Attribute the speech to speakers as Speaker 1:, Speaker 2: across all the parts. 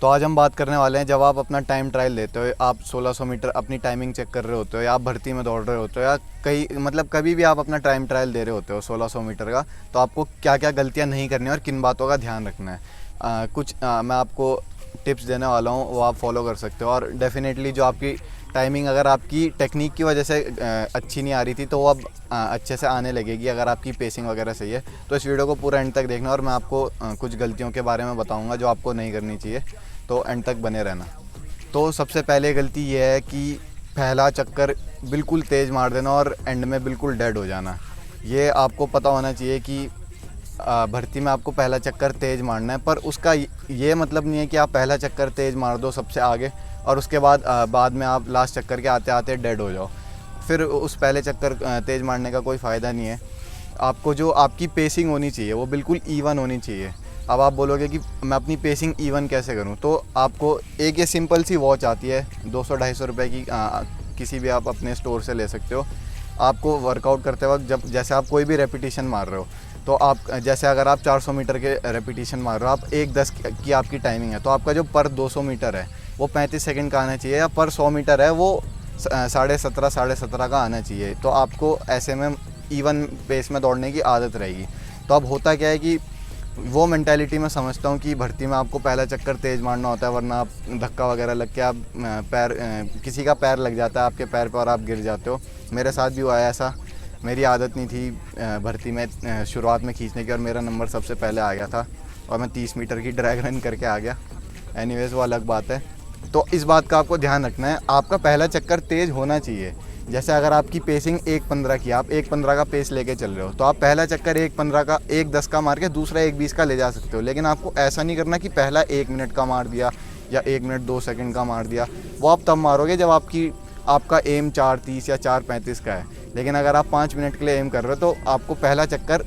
Speaker 1: तो आज हम बात करने वाले हैं, जब आप अपना टाइम ट्रायल लेते हो, आप 1600 मीटर अपनी टाइमिंग चेक कर रहे होते हो, या आप भर्ती में दौड़ रहे होते हो, या कई मतलब कभी भी आप अपना टाइम ट्रायल दे रहे होते हो 1600 मीटर का, तो आपको क्या क्या गलतियां नहीं करनी है और किन बातों का ध्यान रखना है। मैं आपको टिप्स देने वाला हूँ, वो आप फॉलो कर सकते हो। और डेफिनेटली जो आपकी टाइमिंग अगर आपकी टेक्निक की वजह से अच्छी नहीं आ रही थी, तो वो अब अच्छे से आने लगेगी अगर आपकी पेसिंग वगैरह सही है। तो इस वीडियो को पूरा एंड तक देखना, और मैं आपको कुछ गलतियों के बारे में बताऊंगा जो आपको नहीं करनी चाहिए, तो एंड तक बने रहना। तो सबसे पहले गलती ये है कि पहला चक्कर बिल्कुल तेज़ मार देना और एंड में बिल्कुल डेड हो जाना। ये आपको पता होना चाहिए कि भर्ती में आपको पहला चक्कर तेज़ मारना है, पर उसका ये मतलब नहीं है कि आप पहला चक्कर तेज़ मार दो सबसे आगे, और उसके बाद में आप लास्ट चक्कर के आते आते डेड हो जाओ। फिर उस पहले चक्कर तेज़ मारने का कोई फ़ायदा नहीं है। आपको जो आपकी पेसिंग होनी चाहिए वो बिल्कुल ईवन होनी चाहिए। अब आप बोलोगे कि मैं अपनी पेसिंग ईवन कैसे करूं, तो आपको एक ये सिंपल सी वॉच आती है 200-250 रुपये की, किसी भी आप अपने स्टोर से ले सकते हो। आपको वर्कआउट करते वक्त जब जैसे आप कोई भी रेपिटेशन मार रहे हो, तो आप जैसे अगर आप 400 मीटर के रेपिटेशन मार रहे हो, आप 1:10 की आपकी टाइमिंग है, तो आपका जो पर 200 मीटर है वो 35 सेकंड का आना चाहिए, या पर 100 मीटर है वो 17.5 का आना चाहिए। तो आपको ऐसे में इवन पेस में दौड़ने की आदत रहेगी। तो अब होता क्या है कि वो मेंटालिटी मैं समझता हूँ कि भर्ती में आपको पहला चक्कर तेज़ मारना होता है, वरना आप धक्का वगैरह लग के आप किसी का पैर लग जाता है आपके पैर पर और आप गिर जाते हो। मेरे साथ भी हुआ है ऐसा। मेरी आदत नहीं थी भर्ती में शुरुआत में खींचने की, और मेरा नंबर सबसे पहले आ गया था, और मैं 30 मीटर की ड्रैग रन करके आ गया। एनीवेज़ वो अलग बात है। तो इस बात का आपको ध्यान रखना है, आपका पहला चक्कर तेज़ होना चाहिए। जैसे अगर आपकी पेसिंग 1:15 की, आप 1:15 का पेस लेके चल रहे हो, तो आप पहला चक्कर 1:15 का 1:10 का मार के दूसरा 1:20 का ले जा सकते हो। लेकिन आपको ऐसा नहीं करना कि पहला 1 मिनट का मार दिया या 1 मिनट 2 सेकंड का मार दिया। वो आप तब मारोगे जब आपका एम 4:30 या 4:35 का है। लेकिन अगर आप 5 मिनट के लिए एम कर रहे हो, तो आपको पहला चक्कर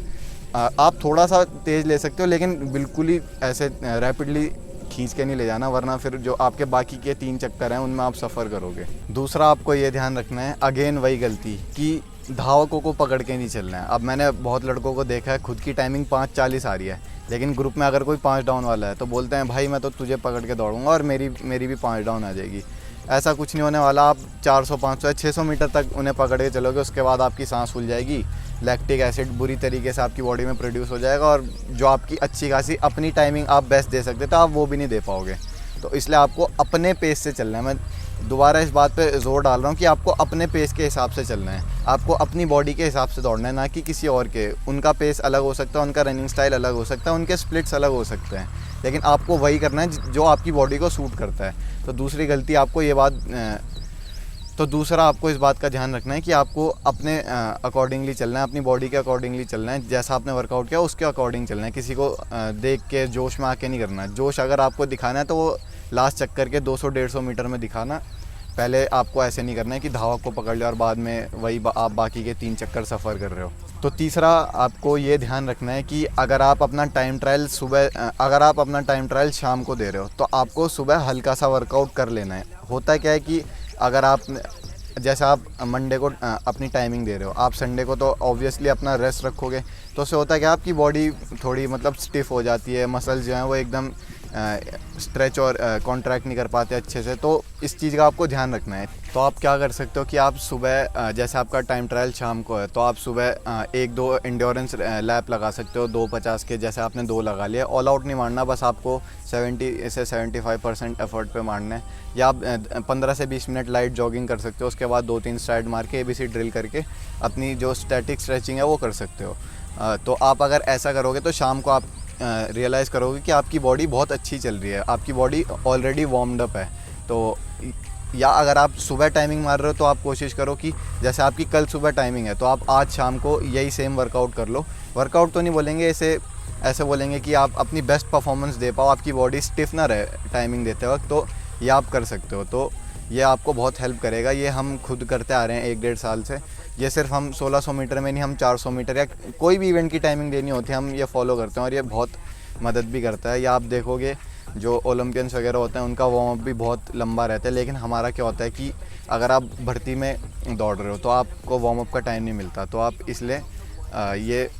Speaker 1: आप थोड़ा सा तेज़ ले सकते हो, लेकिन बिल्कुल ही ऐसे रैपिडली खींच के नहीं ले जाना, वरना फिर जो आपके बाकी के 3 चक्कर हैं उनमें आप सफ़र करोगे। दूसरा आपको ये ध्यान रखना है, अगेन वही गलती कि धावकों को पकड़ के नहीं चलना है। अब मैंने बहुत लड़कों को देखा है, खुद की टाइमिंग 5:40 आ रही है, लेकिन ग्रुप में अगर कोई 5 डाउन वाला है तो बोलते हैं भाई मैं तो तुझे पकड़ के दौड़ूंगा और मेरी भी 5 डाउन आ जाएगी। ऐसा कुछ नहीं होने वाला। आप 400, 500 या 600 मीटर तक उन्हें पकड़ के चलोगे, उसके बाद आपकी सांस फूल जाएगी, लैक्टिक एसिड बुरी तरीके से आपकी बॉडी में प्रोड्यूस हो जाएगा, और जो आपकी अच्छी खासी अपनी टाइमिंग आप बेस्ट दे सकते थे, आप वो भी नहीं दे पाओगे। तो इसलिए आपको अपने पेस से चलना है। मैं दोबारा इस बात पे ज़ोर डाल रहा हूँ कि आपको अपने पेस के हिसाब से चलना है, आपको अपनी बॉडी के हिसाब से दौड़ना है, ना कि किसी और के। उनका पेस अलग हो सकता है, उनका रनिंग स्टाइल अलग हो सकता है, उनके स्प्लिट्स अलग हो सकते हैं, लेकिन आपको वही करना है जो आपकी बॉडी को सूट करता है। तो दूसरा आपको इस बात का ध्यान रखना है कि आपको अपने अकॉर्डिंगली चलना है, अपनी बॉडी के अकॉर्डिंगली चलना है। जैसा आपने वर्कआउट किया उसके अकॉर्डिंग चलना है, किसी को देख के जोश में आके नहीं करना है। जोश अगर आपको दिखाना है तो वो लास्ट चक्कर के 200-150 मीटर में दिखाना। पहले आपको ऐसे नहीं करना है कि धावक को पकड़ लिया और बाद में आप बाकी के 3 चक्कर सफ़र कर रहे हो। तो तीसरा आपको ये ध्यान रखना है कि अगर आप अपना टाइम ट्रायल शाम को दे रहे हो, तो आपको सुबह हल्का सा वर्कआउट कर लेना है। होता क्या है कि अगर जैसे आप मंडे को अपनी टाइमिंग दे रहे हो, आप संडे को तो ऑब्वियसली अपना रेस्ट रखोगे, तो उससे होता है कि आपकी बॉडी थोड़ी मतलब स्टिफ हो जाती है, मसल्स जो हैं वो एकदम स्ट्रेच और कॉन्ट्रैक्ट नहीं कर पाते अच्छे से। तो इस चीज़ का आपको ध्यान रखना है। तो आप क्या कर सकते हो कि आप सुबह जैसे आपका टाइम ट्रायल शाम को है, तो आप सुबह 1-2 एंड्योरेंस लैप लगा सकते हो, 2:50 के, जैसे आपने 2 लगा लिया। ऑल आउट नहीं मारना, बस आपको 70 से 75% एफर्ट पे मारना है। या आप 15 से 20 मिनट लाइट जॉगिंग कर सकते हो, उसके बाद 2-3 स्ट्राइड मार के ABC ड्रिल करके अपनी जो स्टैटिक स्ट्रेचिंग है वो कर सकते हो। तो आप अगर ऐसा करोगे तो शाम को आप रियलाइज़ करोगे कि आपकी बॉडी बहुत अच्छी चल रही है, आपकी बॉडी ऑलरेडी वार्म्ड अप है। तो या अगर आप सुबह टाइमिंग मार रहे हो, तो आप कोशिश करो कि जैसे आपकी कल सुबह टाइमिंग है, तो आप आज शाम को यही सेम वर्कआउट कर लो। वर्कआउट तो नहीं बोलेंगे, ऐसे बोलेंगे कि आप अपनी बेस्ट परफॉर्मेंस दे पाओ, आपकी बॉडी स्टिफ ना रहे टाइमिंग देते वक्त। तो ये आप कर सकते हो, तो ये आपको बहुत हेल्प करेगा। ये हम खुद करते आ रहे हैं 1-1.5 साल से। ये सिर्फ हम 1600 मीटर में नहीं, हम 400 मीटर या कोई भी इवेंट की टाइमिंग देनी होती है, हम ये फॉलो करते हैं, और ये बहुत मदद भी करता है। या आप देखोगे जो ओलंपियंस वगैरह होते हैं उनका वार्म अप भी बहुत लंबा रहता है, लेकिन हमारा क्या होता है कि अगर आप भर्ती में दौड़ रहे हो तो आपको वार्म अप का टाइम नहीं मिलता। तो आप इसलिए ये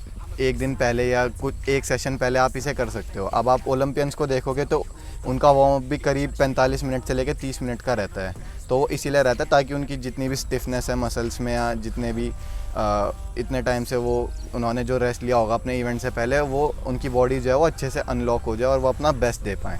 Speaker 1: एक दिन पहले या कुछ एक सेशन पहले आप इसे कर सकते हो। अब आप ओलंपियंस को देखोगे तो उनका वार्म अप भी करीब 45 मिनट से लेकर 30 मिनट का रहता है। तो वो इसीलिए रहता है ताकि उनकी जितनी भी स्टिफनेस है मसल्स में या जितने भी इतने टाइम से वो उन्होंने जो रेस्ट लिया होगा अपने इवेंट से पहले, वो उनकी बॉडी जो है वो अच्छे से अनलॉक हो जाए और वो अपना बेस्ट दे पाएँ।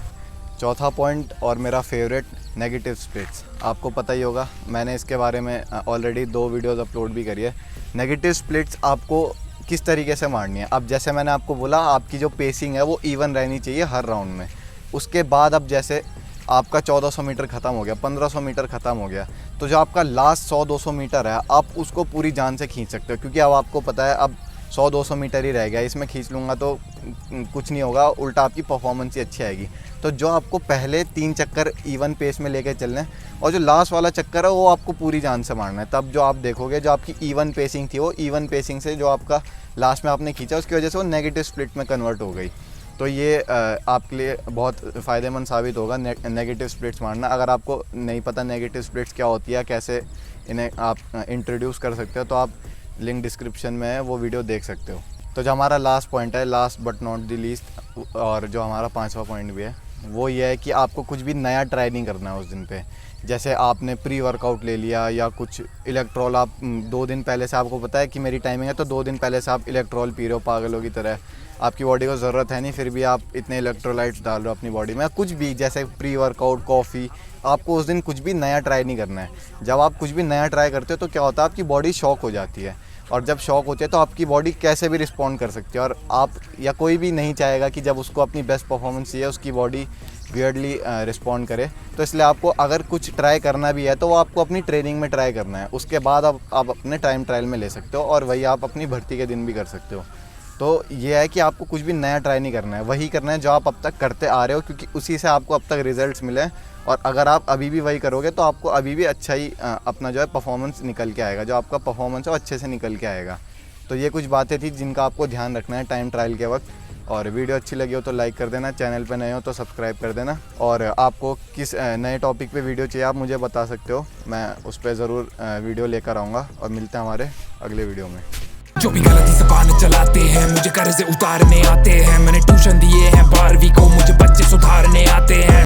Speaker 1: चौथा पॉइंट और मेरा फेवरेट, नेगेटिव स्प्लिट्स। आपको पता ही होगा, मैंने इसके बारे में ऑलरेडी 2 वीडियोस अपलोड भी करी है। नेगेटिव स्प्लिट्स आपको किस तरीके से मारनी है। अब जैसे मैंने आपको बोला, आपकी जो पेसिंग है वो इवन रहनी चाहिए हर राउंड में। उसके बाद अब जैसे आपका 1400 मीटर ख़त्म हो गया, 1500 मीटर ख़त्म हो गया, तो जो आपका लास्ट 100-200 मीटर है आप उसको पूरी जान से खींच सकते हो, क्योंकि अब आपको पता है अब 100-200 मीटर ही रह गया, इसमें खींच लूँगा तो कुछ नहीं होगा, उल्टा आपकी परफॉर्मेंस ही अच्छी आएगी। तो जो आपको पहले 3 चक्कर इवन पेस में लेके चलने हैं और जो लास्ट वाला चक्कर है वो आपको पूरी जान से मारना है। तब जो आप देखोगे जो आपकी इवन पेसिंग थी वो इवन पेसिंग से जो आपका लास्ट में आपने खींचा उसकी वजह से वो नेगेटिव स्प्लिट में कन्वर्ट हो गई। तो ये आपके लिए बहुत फ़ायदेमंद साबित होगा नेगेटिव स्प्लिट्स मारना। अगर आपको नहीं पता नेगेटिव स्प्लिट्स क्या होती है, कैसे इन्हें आप इंट्रोड्यूस कर सकते हो, तो आप लिंक डिस्क्रिप्शन में है, वो वीडियो देख सकते हो। तो जो हमारा लास्ट पॉइंट है, last but not the least, और जो हमारा 5वां पॉइंट भी है, वो ये है कि आपको कुछ भी नया ट्राई नहीं करना है उस दिन पे। जैसे आपने प्री वर्कआउट ले लिया या कुछ इलेक्ट्रॉल, आप 2 दिन पहले से आपको पता है कि मेरी टाइमिंग है, तो 2 दिन पहले से आप इलेक्ट्रॉल पी रहे हो पागलों की तरह। आपकी बॉडी को ज़रूरत है नहीं, फिर भी आप इतने इलेक्ट्रोलाइट्स डाल रहे हो अपनी बॉडी में। कुछ भी जैसे प्री वर्कआउट, कॉफ़ी, आपको उस दिन कुछ भी नया ट्राई नहीं करना है। जब आप कुछ भी नया ट्राई करते हो तो क्या होता है, आपकी बॉडी शॉक हो जाती है, और जब शॉक होती है तो आपकी बॉडी कैसे भी रिस्पॉन्ड कर सकती है, और आप या कोई भी नहीं चाहेगा कि जब उसको अपनी बेस्ट परफॉर्मेंस चाहिए उसकी बॉडी वियर्डली रिस्पॉन्ड करे। तो इसलिए आपको अगर कुछ ट्राई करना भी है तो वो आपको अपनी ट्रेनिंग में ट्राई करना है, उसके बाद आप अपने टाइम ट्रायल में ले सकते हो, और वही आप अपनी भर्ती के दिन भी कर सकते हो। तो ये है कि आपको कुछ भी नया ट्राई नहीं करना है, वही करना है जो आप अब तक करते आ रहे हो, क्योंकि उसी से आपको अब तक रिजल्ट्स मिले हैं। और अगर आप अभी भी वही करोगे तो आपको अभी भी अच्छा ही अपना जो है परफॉर्मेंस निकल के आएगा, जो आपका परफॉर्मेंस है वो अच्छे से निकल के आएगा। तो ये कुछ बातें थी जिनका आपको ध्यान रखना है टाइम ट्रायल के वक्त। और वीडियो अच्छी लगी हो तो लाइक कर देना, चैनल पे नए हो तो सब्सक्राइब कर देना, और आपको किस नए टॉपिक पे वीडियो चाहिए आप मुझे बता सकते हो, मैं उस पर ज़रूर वीडियो लेकर आऊँगा। और मिलते हैं हमारे अगले वीडियो में।
Speaker 2: जो भी गलती ज़बान चलाते हैं मुझे कर्जे उतारने आते हैं, मैंने ट्यूशन दिए हैं 12वीं को, मुझे बच्चे सुधारने आते हैं।